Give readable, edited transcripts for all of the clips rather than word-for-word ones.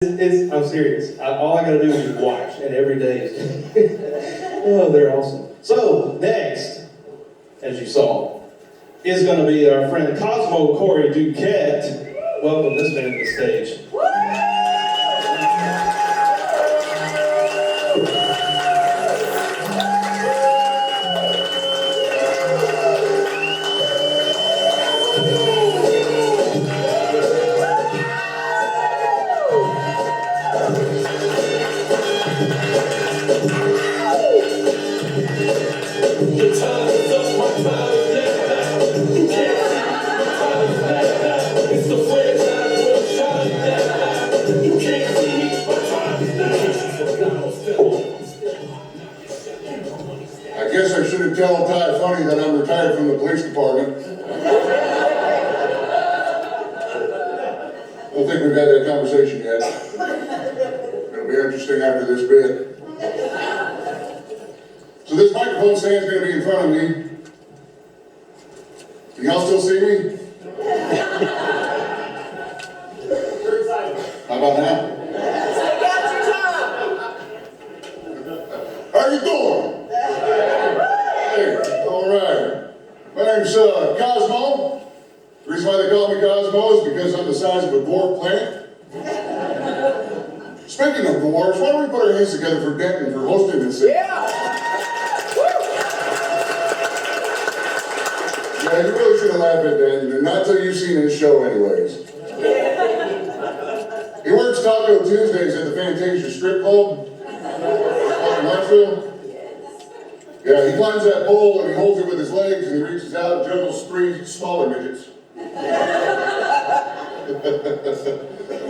I'm serious. All I gotta do is just watch, and every day is. Oh, they're awesome. So next, as you saw, is going to be our friend Cosmo Corey Duquette. Welcome this man to the stage. I guess I should have told Ty Funny that I'm retired from the police department. I don't think we've had that conversation yet. It'll be interesting after this bit. So this microphone stand's going to be in front of me. Can y'all still see me? How about now? How you doing? Hey, all right. My name's Cosmo. The reason why they call me Cosmo is because I'm the size of a dwarf plant. Speaking of dwarves, why don't we put our hands together for Denton for hosting this thing? Yeah, you really should have laughed at Denton, and not till you've seen his show anyways. He works Taco Tuesdays at the Fantasia Strip Club. Yeah, he climbs that pole and he holds it with his legs and he reaches out and juggles 3 smaller midgets.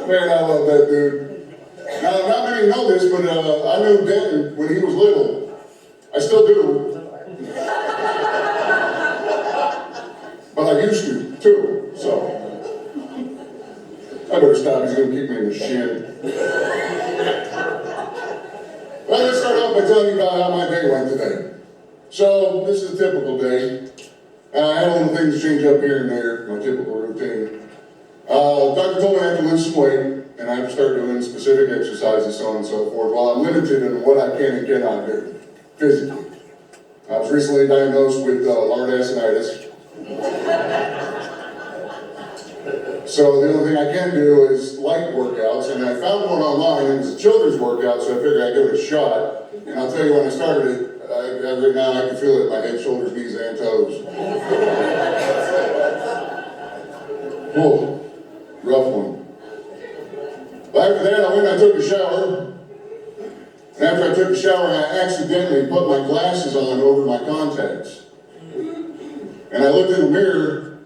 Man, I love that dude. Now, not many know this, but I knew Denton when he was little. I still do. But I used to, too, so. I better stop, he's going to kick me in the shin. Well, let's start off by telling you about how my day went today. So, this is a typical day. I had a little things change up here and there, my typical routine. Doctor told me I have to lose some weight, and I have to start doing specific exercises, so on and so forth, while I'm limited in what I can and cannot do, physically. I was recently diagnosed with lardasinitis. So the only thing I can do is light workouts, and I found one online, and it's a children's workout, so I figured I'd give it a shot. And I'll tell you, when I started it, right now I can feel it in my head, shoulders, knees, and toes. Whoa, rough one. Well, after that, I went and I took a shower. And after I took a shower, I accidentally put my glasses on over my contacts. And I looked in the mirror,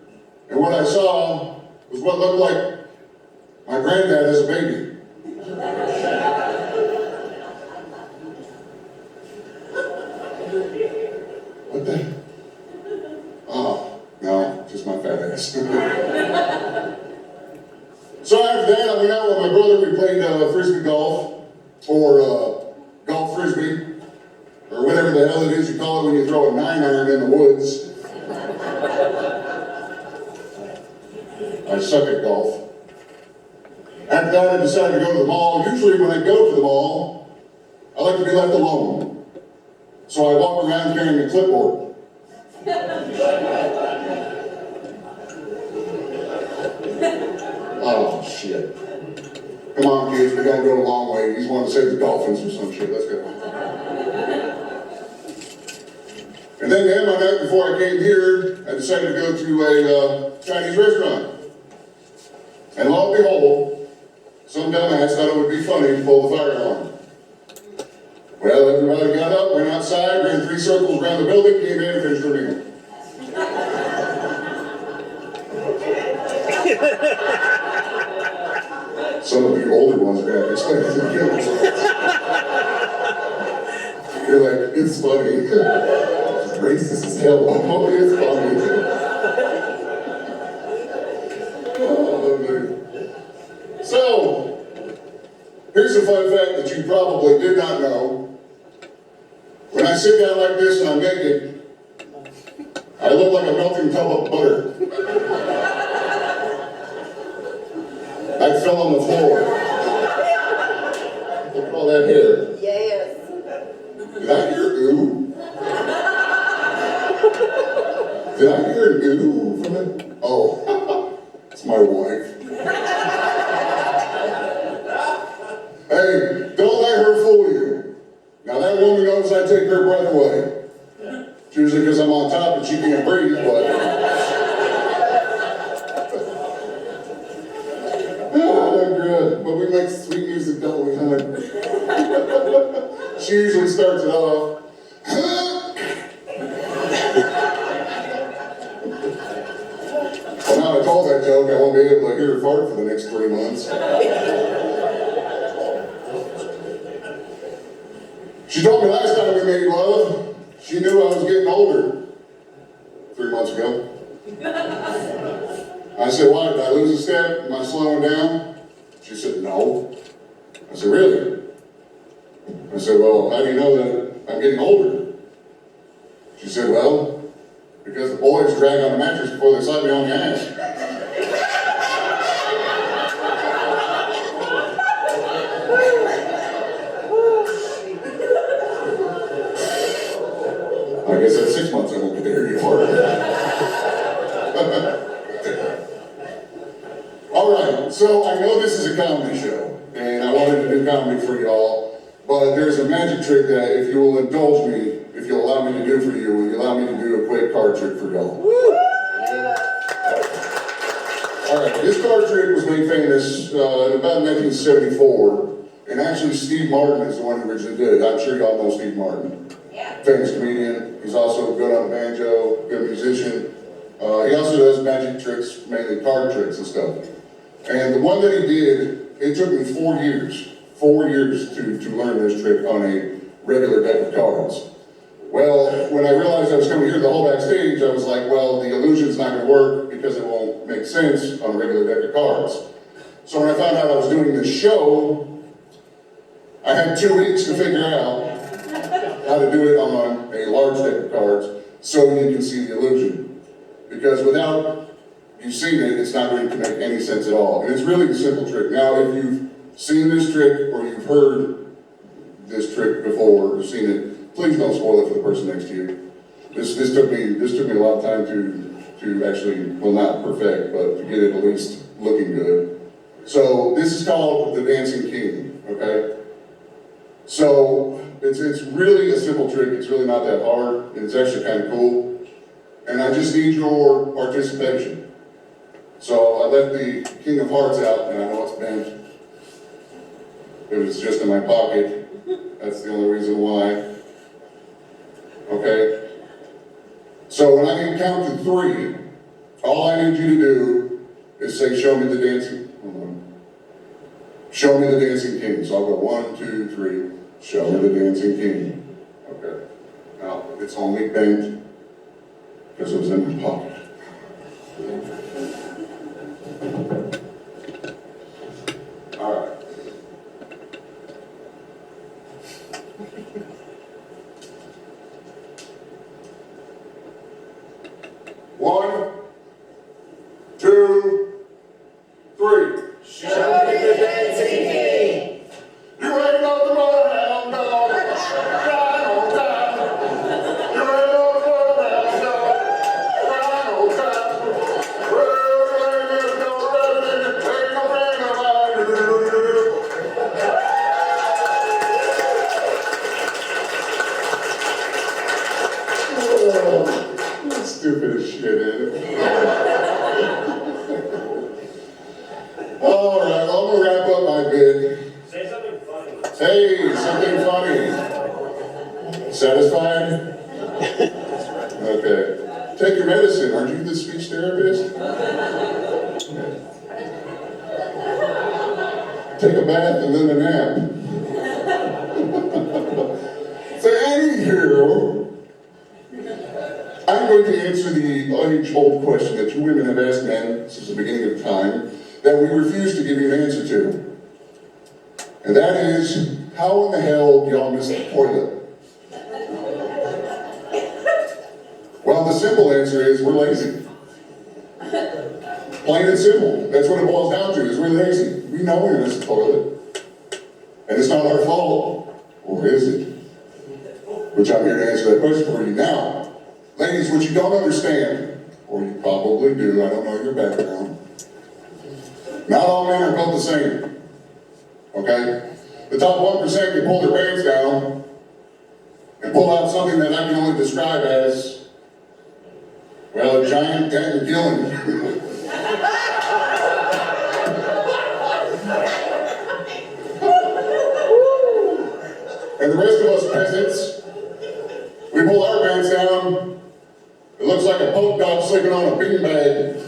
and what I saw was what looked like my granddad as a baby. What the? Oh, no, just my fat ass. So after that, I went out with my brother. We played frisbee golf, or golf frisbee, or whatever the hell it is you call it when you throw a 9-iron in the woods. I suck at golf. After that, I decided to go to the mall. Usually when I go to the mall, I like to be left alone. So I walk around carrying a clipboard. Oh, shit. Come on, kids, we gotta go a long way. He's wanting to save the dolphins or some shit. Let's go. And then the end of my night before I came here, I decided to go to a Chinese restaurant. And lo and behold, some dumbass thought it would be funny to pull the fire alarm. Well, everybody got up, went outside, ran 3 circles around the building, came in and finished their meal. Some of you older ones are going to have to explain it to the kids. You're like, it's funny. It's racist as hell. Oh, it's funny. So, here's a fun fact that you probably did not know. When I sit down like this and I'm naked, I look like a melting tub of butter. I fell on the floor. that hair? Yes. Did I hear ooh? Did I hear an ooh from it? Oh, it's my wife. Hey, don't let her fool you. Now that woman knows I take her breath away. It's usually because I'm on top and she can't breathe, but... Oh, good. But we make sweet music, don't we, honey? She usually starts it off. Well, now I told that joke, I won't be able to hear her fart for the next 3 months. She told me last time we made love, she knew I was getting older 3 months ago. I said, why, did I lose a step? Am I slowing down? She said, no. I said, really? I said, well, how do you know that I'm getting older? She said, well, because the boys drag on the mattress before they slap me on the ass. I guess that's 6 months I won't get to hear you for it. All right, so I know this is a comedy show, and I wanted to do comedy for y'all, but there's a magic trick that if you will indulge me, if you'll allow me to do for you, will you allow me to do a quick card trick for y'all? All right, this card trick was made famous in about 1974, and actually Steve Martin is the one who originally did it. I'm sure y'all know Steve Martin. Yeah. Famous comedian. He's also good on the banjo, good musician. He also does magic tricks, mainly card tricks and stuff. And the one that he did, it took me 4 years to learn this trick on a regular deck of cards. Well, when I realized I was coming here to the Wholeback Stage, I was like, well, the illusion's not going to work because it won't make sense on a regular deck of cards. So when I found out I was doing this show, I had 2 weeks to figure out how to do it on a large deck of cards so you can see the illusion. Because without you seeing it, it's not going to make any sense at all. And it's really a simple trick. Now, if you've seen this trick or you've heard this trick before or seen it, please don't spoil it for the person next to you. This took me a lot of time to actually, well, not perfect, but to get it at least looking good. So this is called the Dancing King, okay? So it's really a simple trick. It's really not that hard. It's actually kind of cool. And I just need your participation. So I left the King of Hearts out, and I know it's bent. It was just in my pocket. That's the only reason why. Okay? So when I count to 3, all I need you to do is say, show me the dancing. Show me the dancing king. So I'll go 1, 2, 3. Show me the dancing king. Okay. Now, it's only bent because it was in my pocket. All right. One, 2, 3. Show me the dancing king. You ain't nothing but a hound dog, crying on time. You ain't nothing but a hound dog, crying on time. Well, you ain't no ready, ain't no friend of mine. Oh, that's stupid as shit, isn't it? All right, well, I'm gonna wrap up my bit. Say something funny. Hey, something funny. Satisfied? Okay. Take your medicine. Aren't you the speech therapist? Take a bath and then a nap. So anywho, I'm going to answer the age-old question that you women have asked men since the beginning of time that we refuse to give you an answer to. And that is, how in the hell do y'all miss the toilet? Well, the simple answer is we're lazy. Plain and simple. That's what it boils down to, is we're lazy. We know we miss the toilet. And it's not our fault, or is it? Which I'm here to answer that question for you now. Ladies, what you don't understand, or you probably do, I don't know your background, not all men are built the same, okay? The top 1% can pull their pants down and pull out something that I can only describe as, well, a giant dang killing. And the rest of us peasants, we pull our pants down, it looks like a poke dog sleeping on a beanbag.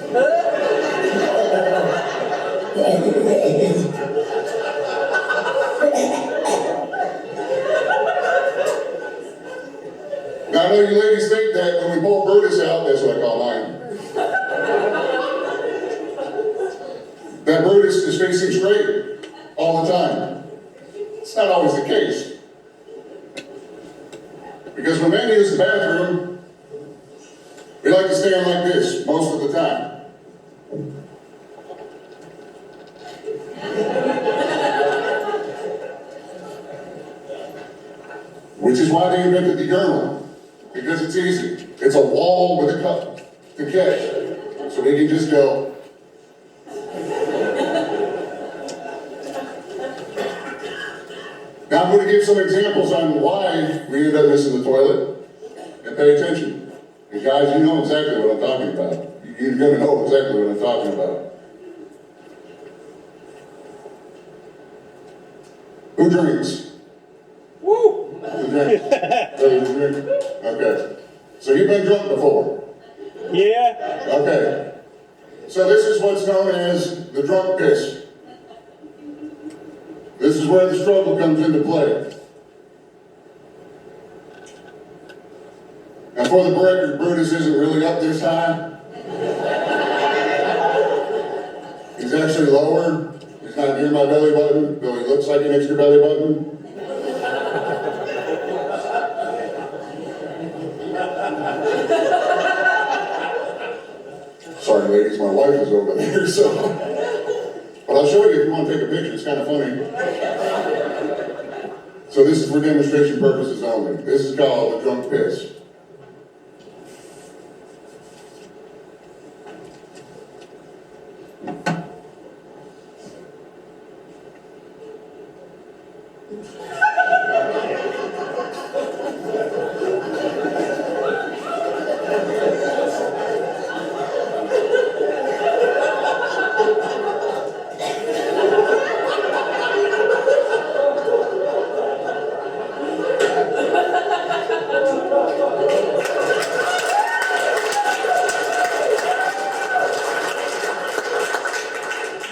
Now I know you ladies think that when we pull Brutus out, that's what I call mine, that Brutus is facing straight all the time. It's not always the case. Because when men use the bathroom, we like to stand like this most of the time. Which is why they invented the urinal. Because it's easy. It's a wall with a cup to catch. So we can just go. Now I'm going to give some examples on why we end up missing the toilet. And pay attention. And guys, you know exactly what I'm talking about. You're going to know exactly what I'm talking about. Who drinks? Woo! Who drinks? Okay. So you've been drunk before? Yeah. Okay. So this is what's known as the drunk piss. This is where the struggle comes into play. Now for the record, Brutus isn't really up this high. He's actually lower. He's not near my belly button, though he looks like an extra belly button. Sorry ladies, my wife is over there, so. But I'll show you if you want to take a picture, it's kind of funny. So this is for demonstration purposes only. This is called the drunk piss.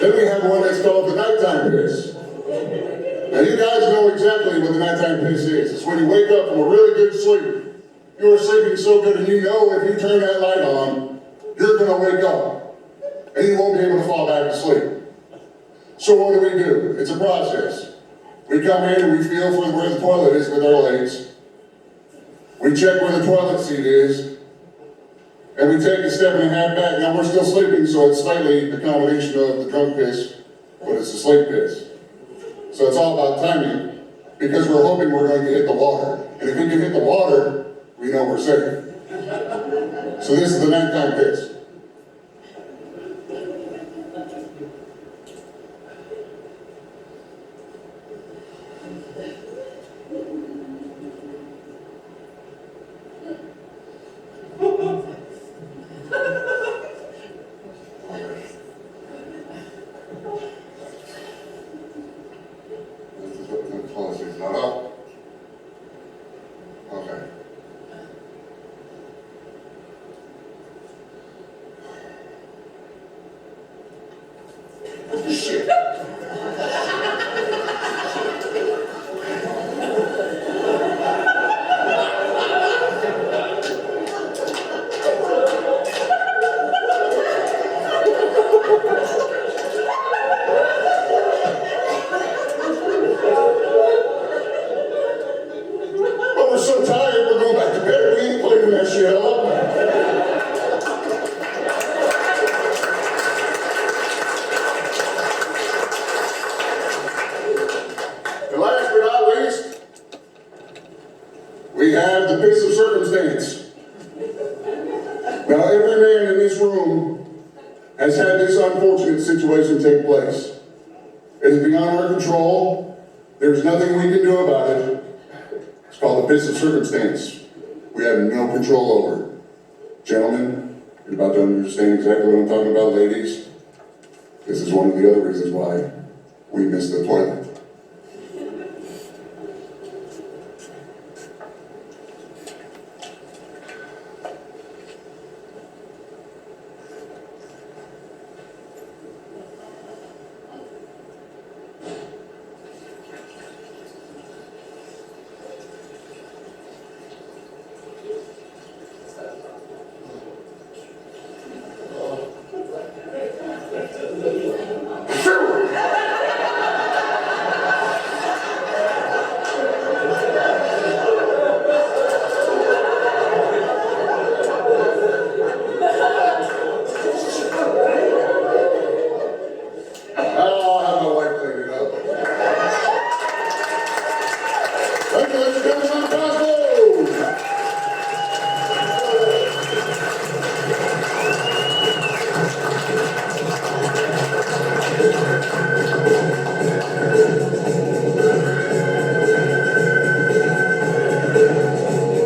Then we have one that's called the nighttime piss. Now you guys know exactly what the nighttime piss is. It's when you wake up from a really good sleep. You are sleeping so good and you know if you turn that light on, you're going to wake up. And you won't be able to fall back to sleep. So what do? It's a process. We come in and we feel for where the toilet is with our legs. We check where the toilet seat is. And we take a step and a half back. Now we're still sleeping, so it's slightly a combination of the drunk piss, but it's a sleep piss. So it's all about timing, because we're hoping we're going to hit the water. And if we can hit the water, we know we're safe. So this is the nighttime piss. Policy's not up. Okay. have the piss of circumstance. Now, every man in this room has had this unfortunate situation take place. It is beyond our control. There's nothing we can do about it. It's called the piss of circumstance. We have no control over it. Gentlemen, you're about to understand exactly what I'm talking about, ladies. This is one of the other reasons why we missed the toilet.